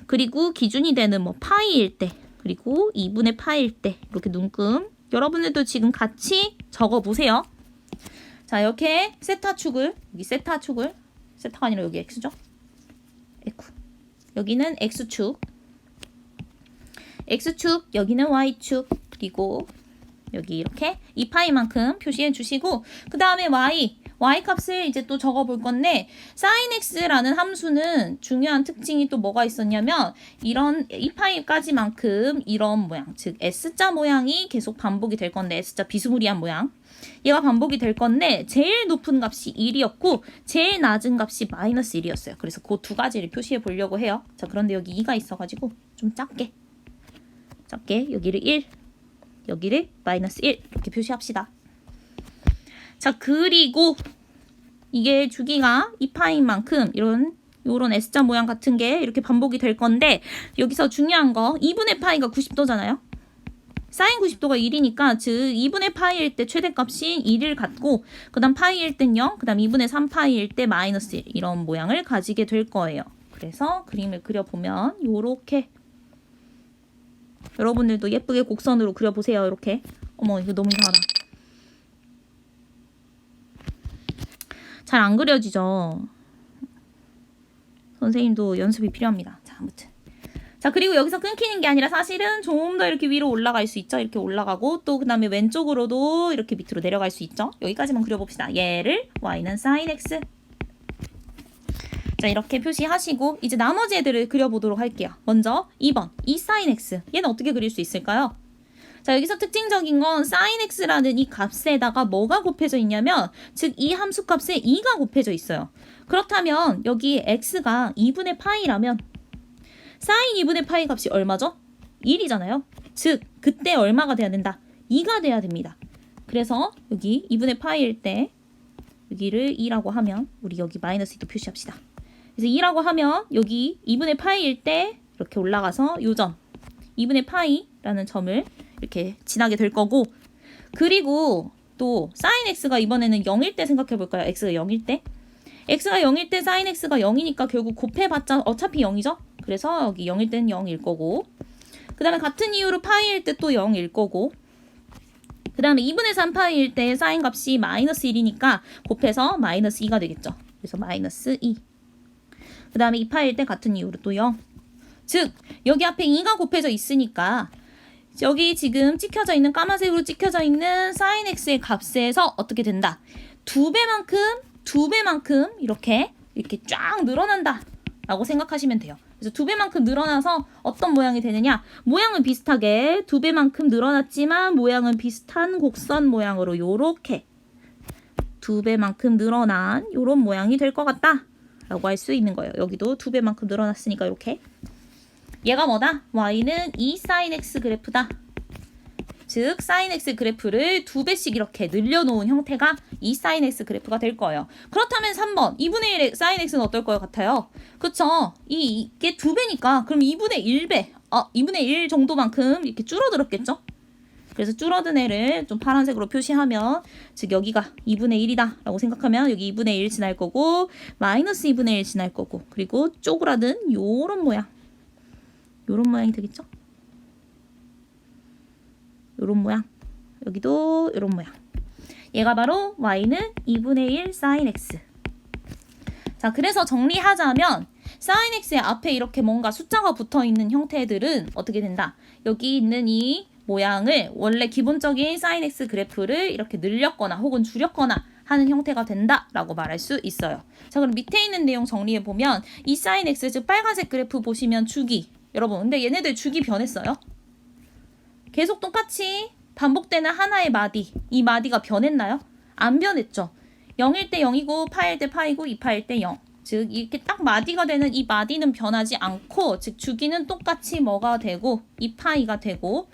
그리고 기준이 되는 뭐 파이일 때 그리고 2분의 파이일 때 이렇게 눈금 여러분들도 지금 같이 적어보세요. 자, 이렇게 세타가 아니라 여기 x죠? 여기는 x축, 여기는 y축, 그리고 여기 이렇게 2파이만큼 표시해 주시고 그 다음에 y 값을 이제 또 적어볼 건데 sin x라는 함수는 중요한 특징이 또 뭐가 있었냐면 이런 2파이까지만큼 이런 모양 즉 S자 모양이 계속 반복이 될 건데 S자 비스무리한 모양 얘가 반복이 될 건데 제일 높은 값이 1이었고 제일 낮은 값이 마이너스 1이었어요. 그래서 그 두 가지를 표시해 보려고 해요. 자, 그런데 여기 2가 있어가지고 좀 작게 여기를 1 여기를 마이너스 1 이렇게 표시합시다. 자, 그리고 이게 주기가 2파인 만큼 요런 S자 모양 같은 게 이렇게 반복이 될 건데, 여기서 중요한 거 2분의 파이가 90도잖아요. 사인 90도가 1이니까 즉 2분의 파이일 때 최대값인 1을 갖고, 그 다음 파이일 땐 0, 그 다음 2분의 3파이일 때 마이너스 1, 이런 모양을 가지게 될 거예요. 그래서 그림을 그려보면 요렇게, 여러분들도 예쁘게 곡선으로 그려보세요. 이렇게. 어머, 이거 너무 이상하다. 잘 안 그려지죠? 선생님도 연습이 필요합니다. 자, 아무튼. 자, 그리고 여기서 끊기는 게 아니라 사실은 좀 더 이렇게 위로 올라갈 수 있죠. 이렇게 올라가고, 또 그 다음에 왼쪽으로도 이렇게 밑으로 내려갈 수 있죠. 여기까지만 그려봅시다. 얘를 y는 sin x. 자, 이렇게 표시하시고 이제 나머지 애들을 그려보도록 할게요. 먼저 2번 이 sin x. 얘는 어떻게 그릴 수 있을까요? 자, 여기서 특징적인 건 sin x라는 이 값에다가 뭐가 곱해져 있냐면, 즉 이 함수 값에 2가 곱해져 있어요. 그렇다면 여기 x가 2분의 파이라면 sin 2분의 파이 값이 얼마죠? 1이잖아요. 즉 그때 얼마가 돼야 된다? 2가 돼야 됩니다. 그래서 여기 2분의 파이일 때 여기를 2라고 하면, 우리 여기 마이너스 2도 표시합시다. 그래서 2라고 하면 여기 2분의 파이일 때 이렇게 올라가서 요 점 2분의 파이라는 점을 이렇게 지나게 될 거고, 그리고 또 sin x가 이번에는 0일 때 생각해 볼까요? x가 0일 때? x가 0일 때 sin x가 0이니까 결국 곱해봤자 어차피 0이죠? 그래서 여기 0일 때는 0일 거고, 그 다음에 같은 이유로 파이일 때 또 0일 거고, 그 다음에 2분의 3파이일 때 sin 값이 마이너스 1이니까 곱해서 마이너스 2가 되겠죠. 그래서 마이너스 2. 그 다음에 2파이일 때 같은 이유로 또 0. 즉 여기 앞에 2가 곱해져 있으니까 여기 지금 찍혀져 있는, 까만색으로 찍혀져 있는 sin x의 값에서 어떻게 된다? 2배만큼 이렇게 쫙 늘어난다 라고 생각하시면 돼요. 그래서 2배만큼 늘어나서 어떤 모양이 되느냐? 모양은 비슷하게 2배만큼 늘어났지만 모양은 비슷한 곡선 모양으로 요렇게 2배만큼 늘어난 요런 모양이 될 것 같다 라고 할 수 있는 거예요. 여기도 2배만큼 늘어났으니까 이렇게. 얘가 뭐다? y는 이 sin x 그래프다. 즉 sin x 그래프를 2배씩 이렇게 늘려놓은 형태가 이 sin x 그래프가 될 거예요. 그렇다면 3번 2분의 1의 sin x는 어떨 것 같아요? 그쵸? 이게 2배니까 그럼 2분의 1배 2분의 1 정도만큼 이렇게 줄어들었겠죠? 그래서 줄어든 애를 좀 파란색으로 표시하면, 즉 여기가 2분의 1이다 라고 생각하면 여기 2분의 1 지날 거고, 마이너스 2분의 1 지날 거고, 그리고 쪼그라든 요런 모양, 요런 모양이 되겠죠? 요런 모양, 여기도 요런 모양. 얘가 바로 y는 2분의 1 sin x. 자, 그래서 정리하자면 sin x의 앞에 이렇게 뭔가 숫자가 붙어있는 형태들은 어떻게 된다? 여기 있는 이 모양을 원래 기본적인 sin x 그래프를 이렇게 늘렸거나 혹은 줄였거나 하는 형태가 된다라고 말할 수 있어요. 자, 그럼 밑에 있는 내용 정리해보면 이 sin x, 즉 빨간색 그래프 보시면 주기, 여러분 근데 얘네들 주기 변했어요? 계속 똑같이 반복되는 하나의 마디, 이 마디가 변했나요? 안 변했죠. 0일 때 0이고 파일 때 파이고 2파일 때 0. 즉 이렇게 딱 마디가 되는 이 마디는 변하지 않고, 즉 주기는 똑같이 뭐가 되고 2파이가 되고,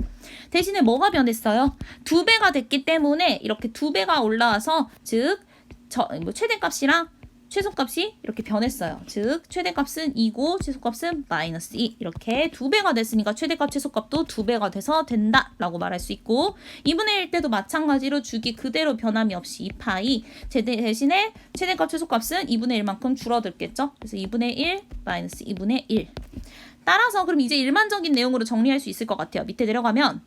대신에 뭐가 변했어요? 2배가 됐기 때문에 이렇게 2배가 올라와서 즉 최대값이랑 최소값이 이렇게 변했어요. 즉 최대값은 2고 최소값은 마이너스 2. 이렇게 2배가 됐으니까 최대값 최소값도 2배가 돼서 된다라고 말할 수 있고, 2분의 1 때도 마찬가지로 주기 그대로 변함이 없이 2파이, 대신에 최대값 최소값은 2분의 1만큼 줄어들겠죠. 그래서 2분의 1 마이너스 2분의 1. 따라서 그럼 이제 일반적인 내용으로 정리할 수 있을 것 같아요. 밑에 내려가면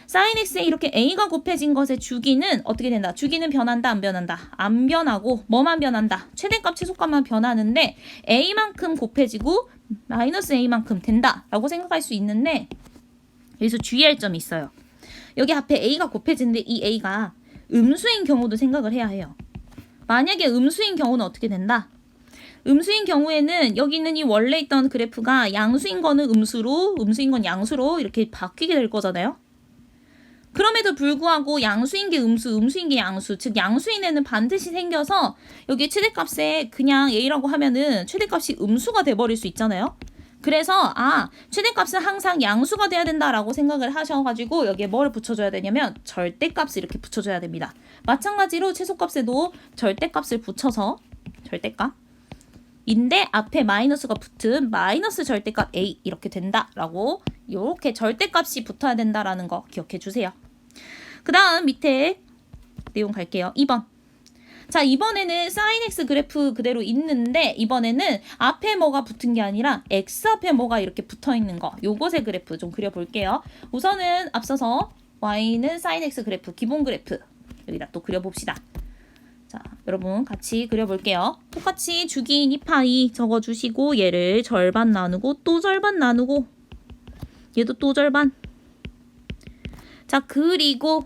sin x에 이렇게 a가 곱해진 것의 주기는 어떻게 된다? 주기는 변한다, 안 변한다? 안 변하고 뭐만 변한다? 최대값, 최소값만 변하는데 a만큼 곱해지고 마이너스 a만큼 된다라고 생각할 수 있는데, 여기서 주의할 점이 있어요. 여기 앞에 a가 곱해지는데 이 a가 음수인 경우도 생각을 해야 해요. 만약에 음수인 경우는 어떻게 된다? 음수인 경우에는 여기 있는 이 원래 있던 그래프가 양수인 거는 음수로, 음수인 건 양수로 이렇게 바뀌게 될 거잖아요. 그럼에도 불구하고 양수인 게 음수, 음수인 게 양수, 즉 양수인 애는 반드시 생겨서 여기 최대값에 그냥 a라고 하면은 최대값이 음수가 돼버릴 수 있잖아요. 그래서 최대값은 항상 양수가 돼야 된다라고 생각을 하셔가지고 여기에 뭐를 붙여줘야 되냐면 절대값을 이렇게 붙여줘야 됩니다. 마찬가지로 최소값에도 절대값을 붙여서 절대값 인데 앞에 마이너스가 붙은 마이너스 절대값 A 이렇게 된다라고 이렇게 절대값이 붙어야 된다라는 거 기억해 주세요. 그 다음 밑에 내용 갈게요. 2번. 자, 이번에는 sin x 그래프 그대로 있는데 이번에는 앞에 뭐가 붙은 게 아니라 x 앞에 뭐가 이렇게 붙어 있는 거 요것의 그래프 좀 그려볼게요. 우선은 앞서서 y는 sin x 그래프 기본 그래프 여기다 또 그려봅시다. 자, 여러분 같이 그려볼게요. 똑같이 주기인 2파이 적어주시고 얘를 절반 나누고 또 절반 나누고 얘도 또 절반. 자, 그리고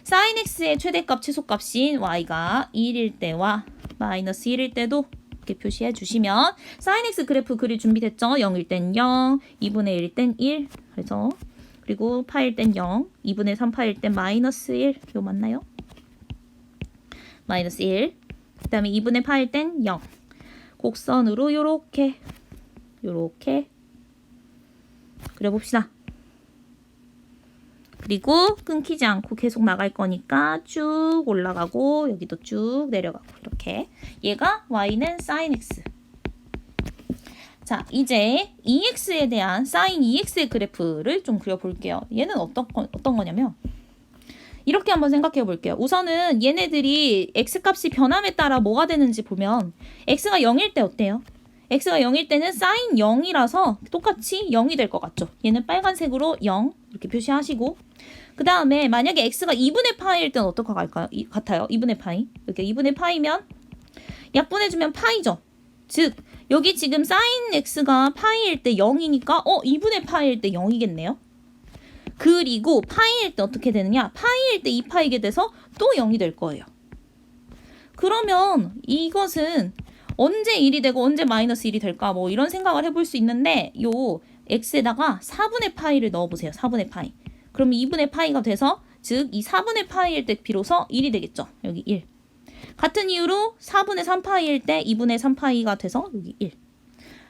sin x의 최대값 최소값인 y가 1일 때와 마이너스 1일 때도 이렇게 표시해 주시면 sin x 그래프 그릴 준비됐죠? 0일 땐 0, 2분의 1일 땐 1, 그래서 그리고 파일 땐 0, 2분의 3파일 땐 마이너스 1, 이거 맞나요? 마이너스 1, 그 다음에 2분의 파일 땐 0, 곡선으로 요렇게 그려봅시다. 그리고 끊기지 않고 계속 나갈 거니까 쭉 올라가고 여기도 쭉 내려가고 이렇게 얘가 y는 sin x. 자, 이제 2x에 대한 sin 2x의 그래프를 좀 그려볼게요. 얘는 어떤 거냐면 이렇게 한번 생각해 볼게요. 우선은 얘네들이 x값이 변함에 따라 뭐가 되는지 보면 x가 0일 때 어때요? x가 0일 때는 sin 0이라서 똑같이 0이 될 것 같죠? 얘는 빨간색으로 0 이렇게 표시하시고 그 다음에 만약에 x가 2분의 파이일 때는 어떨 것 같아요? 2분의 파이. 이렇게 2분의 파이면 약분해주면 파이죠. 즉 여기 지금 sin x가 파이일 때 0이니까 2분의 파이일 때 0이겠네요. 그리고 파이일 때 어떻게 되느냐? 파이일 때 2파이게 돼서 또 0이 될 거예요. 그러면 이것은 언제 1이 되고 언제 마이너스 1이 될까? 뭐 이런 생각을 해볼 수 있는데 요 x에다가 4분의 파이를 넣어보세요. 4분의 파이. 그럼 2분의 파이가 돼서 즉 이 4분의 파이일 때 비로소 1이 되겠죠. 여기 1. 같은 이유로 4분의 3파이일 때 2분의 3파이가 돼서 여기 1.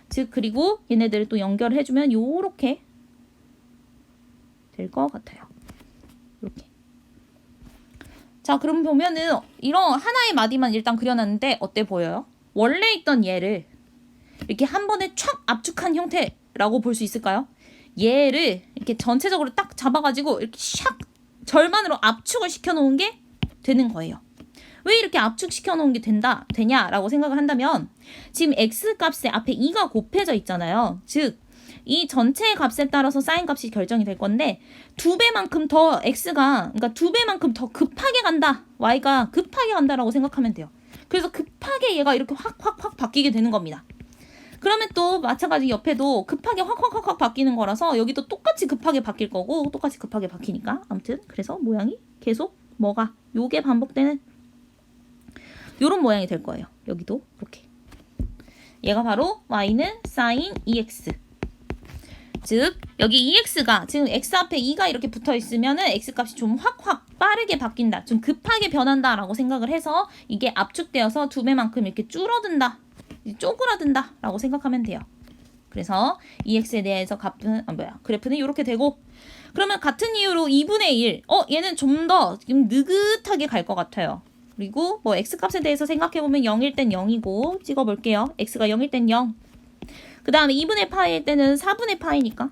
즉 그리고 얘네들을 또 연결해주면 요렇게 될 것 같아요. 이렇게. 자, 그럼 보면은 이런 하나의 마디만 일단 그려놨는데 어때 보여요? 원래 있던 얘를 이렇게 한 번에 촥 압축한 형태라고 볼 수 있을까요? 얘를 이렇게 전체적으로 딱 잡아가지고 이렇게 샥 절반으로 압축을 시켜놓은 게 되는 거예요. 왜 이렇게 압축시켜 놓은 게 되냐라고 생각을 한다면 지금 x 값에 앞에 2가 곱해져 있잖아요. 즉 이 전체 값에 따라서 sin 값이 결정이 될 건데 2배만큼 더 x가 그러니까 2배만큼 더 급하게 간다. y가 급하게 간다라고 생각하면 돼요. 그래서 급하게 얘가 이렇게 확 바뀌게 되는 겁니다. 그러면 또 마찬가지 옆에도 급하게 확 바뀌는 거라서 여기도 똑같이 급하게 바뀔 거고 똑같이 급하게 바뀌니까 아무튼 그래서 모양이 계속 뭐가 요게 반복되는 요런 모양이 될 거예요. 여기도 이렇게. 얘가 바로 y는 sin 2x. 즉 여기 2x가 지금 x 앞에 2가 이렇게 붙어 있으면은 x값이 좀 확 빠르게 바뀐다. 좀 급하게 변한다라고 생각을 해서 이게 압축되어서 2배만큼 이렇게 줄어든다. 쪼그라든다 라고 생각하면 돼요. 그래서 2x에 대해서 그래프는 이렇게 되고 그러면 같은 이유로 2분의 1 얘는 좀 더 느긋하게 갈 것 같아요. 그리고 뭐 x값에 대해서 생각해보면 0일 땐 0이고 찍어볼게요. x가 0일 땐 0. 그 다음에 2분의 파이일 때는 4분의 파이니까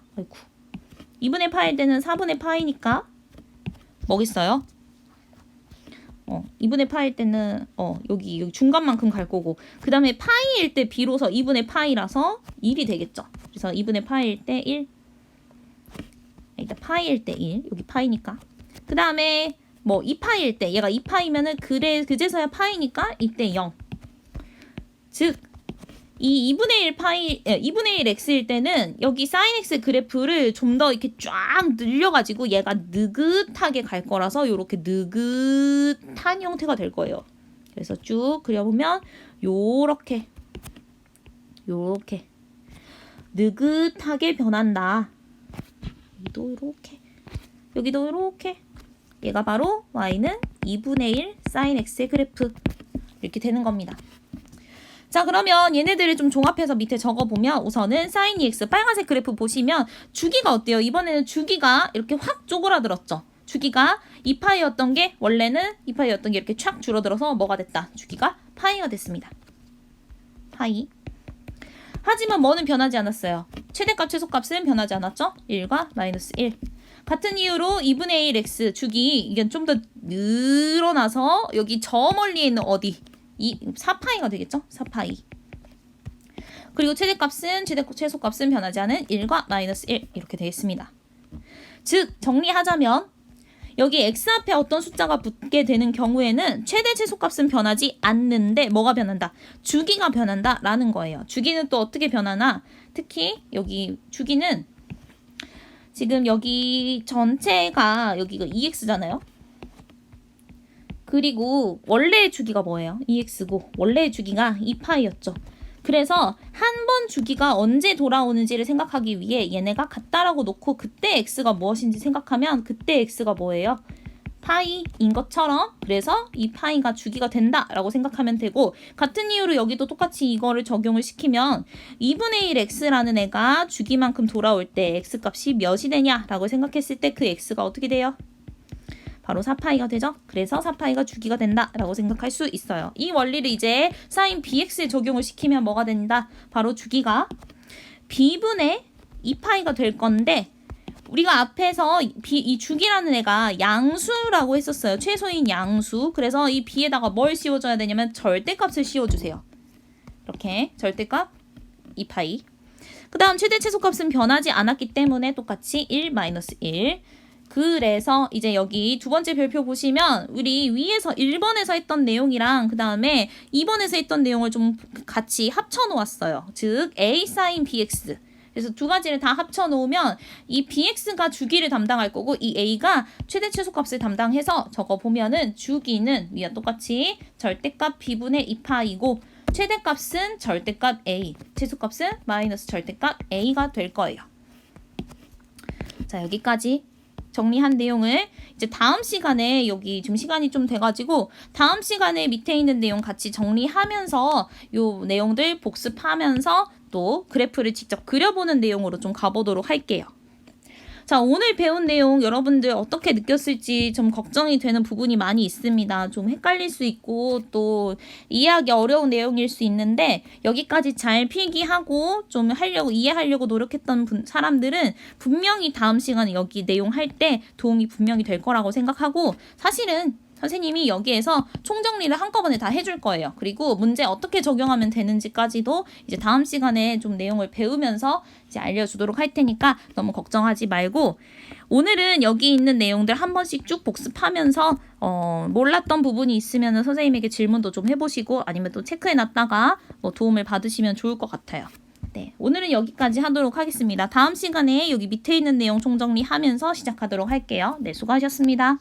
2분의 파이일 때는 4분의 파이니까 뭐겠어요? 2분의 파이일 때는 여기 중간만큼 갈 거고 그 다음에 파이일 때 비로소 2분의 파이라서 1이 되겠죠. 그래서 2분의 파이일 때 1 일단 파이일 때 1 여기 파이니까 그 다음에 뭐 2파이일 때 얘가 2파이면은 그제서야 파이니까 이때 0. 즉 이 2분의 1 x일 때는 여기 sin x 그래프를 좀 더 이렇게 쫙 늘려가지고 얘가 느긋하게 갈 거라서 이렇게 느긋한 형태가 될 거예요. 그래서 쭉 그려보면 요렇게 느긋하게 변한다. 여기도 이렇게 여기도 이렇게 얘가 바로 y는 2분의 1 sin x의 그래프 이렇게 되는 겁니다. 자, 그러면 얘네들을 좀 종합해서 밑에 적어보면 우선은 sin EX 빨간색 그래프 보시면 주기가 어때요? 이번에는 주기가 이렇게 확 쪼그라들었죠. 주기가 2파이였던 게 원래는 2파이였던 게 이렇게 촥 줄어들어서 뭐가 됐다? 주기가 파이가 됐습니다. 파이. 하지만 뭐는 변하지 않았어요. 최대값, 최소값은 변하지 않았죠? 1과 마이너스 1. 같은 이유로 2분의 1 x 주기 이게 좀 더 늘어나서 여기 저 멀리에 있는 어디? 4파이가 되겠죠? 4파이. 그리고 최대값은 최소값은 변하지 않은 1과 마이너스 1 이렇게 되겠습니다. 즉 정리하자면 여기 x 앞에 어떤 숫자가 붙게 되는 경우에는 최대 최소값은 변하지 않는데 뭐가 변한다? 주기가 변한다 라는 거예요. 주기는 또 어떻게 변하나? 특히 여기 주기는 지금 여기 전체가 여기가 2x잖아요. 그리고 원래의 주기가 뭐예요? 2x고 원래의 주기가 2파이였죠. 그래서 한 번 주기가 언제 돌아오는지를 생각하기 위해 얘네가 같다라고 놓고 그때 x가 무엇인지 생각하면 그때 x가 뭐예요? 파이인 것처럼 그래서 이 파이가 주기가 된다라고 생각하면 되고 같은 이유로 여기도 똑같이 이거를 적용을 시키면 2분의 1 x라는 애가 주기만큼 돌아올 때 x값이 몇이 되냐라고 생각했을 때 그 x가 어떻게 돼요? 바로 4파이가 되죠. 그래서 4파이가 주기가 된다라고 생각할 수 있어요. 이 원리를 이제 sin bx에 적용을 시키면 뭐가 된다? 바로 주기가 b분의 2파이가 될 건데 우리가 앞에서 이 주기라는 애가 양수라고 했었어요. 최소인 양수. 그래서 이 b에다가 뭘 씌워줘야 되냐면 절대값을 씌워주세요. 이렇게 절대값 2파이. 그 다음 최대 최소값은 변하지 않았기 때문에 똑같이 1 마이너스 1. 그래서 이제 여기 두 번째 별표 보시면 우리 위에서 1번에서 했던 내용이랑 그 다음에 2번에서 했던 내용을 좀 같이 합쳐 놓았어요. 즉 a sin bx. 그래서 두 가지를 다 합쳐 놓으면 이 bx가 주기를 담당할 거고 이 a가 최대 최소값을 담당해서 적어 보면은 주기는 위와 똑같이 절대값 b분의 2파이고 최대값은 절대값 a, 최소값은 마이너스 절대값 a가 될 거예요. 자, 여기까지 정리한 내용을 이제 다음 시간에 여기 지금 시간이 좀 돼가지고 다음 시간에 밑에 있는 내용 같이 정리하면서 요 내용들 복습하면서 또 그래프를 직접 그려보는 내용으로 좀 가보도록 할게요. 자, 오늘 배운 내용 여러분들 어떻게 느꼈을지 좀 걱정이 되는 부분이 많이 있습니다. 좀 헷갈릴 수 있고 또 이해하기 어려운 내용일 수 있는데 여기까지 잘 필기하고 좀 이해하려고 노력했던 사람들은 분명히 다음 시간에 여기 내용 할 때 도움이 분명히 될 거라고 생각하고 사실은 선생님이 여기에서 총정리를 한꺼번에 다 해줄 거예요. 그리고 문제 어떻게 적용하면 되는지까지도 이제 다음 시간에 좀 내용을 배우면서 이제 알려주도록 할 테니까 너무 걱정하지 말고 오늘은 여기 있는 내용들 한 번씩 쭉 복습하면서 몰랐던 부분이 있으면 선생님에게 질문도 좀 해보시고 아니면 또 체크해놨다가 뭐 도움을 받으시면 좋을 것 같아요. 네, 오늘은 여기까지 하도록 하겠습니다. 다음 시간에 여기 밑에 있는 내용 총정리하면서 시작하도록 할게요. 네, 수고하셨습니다.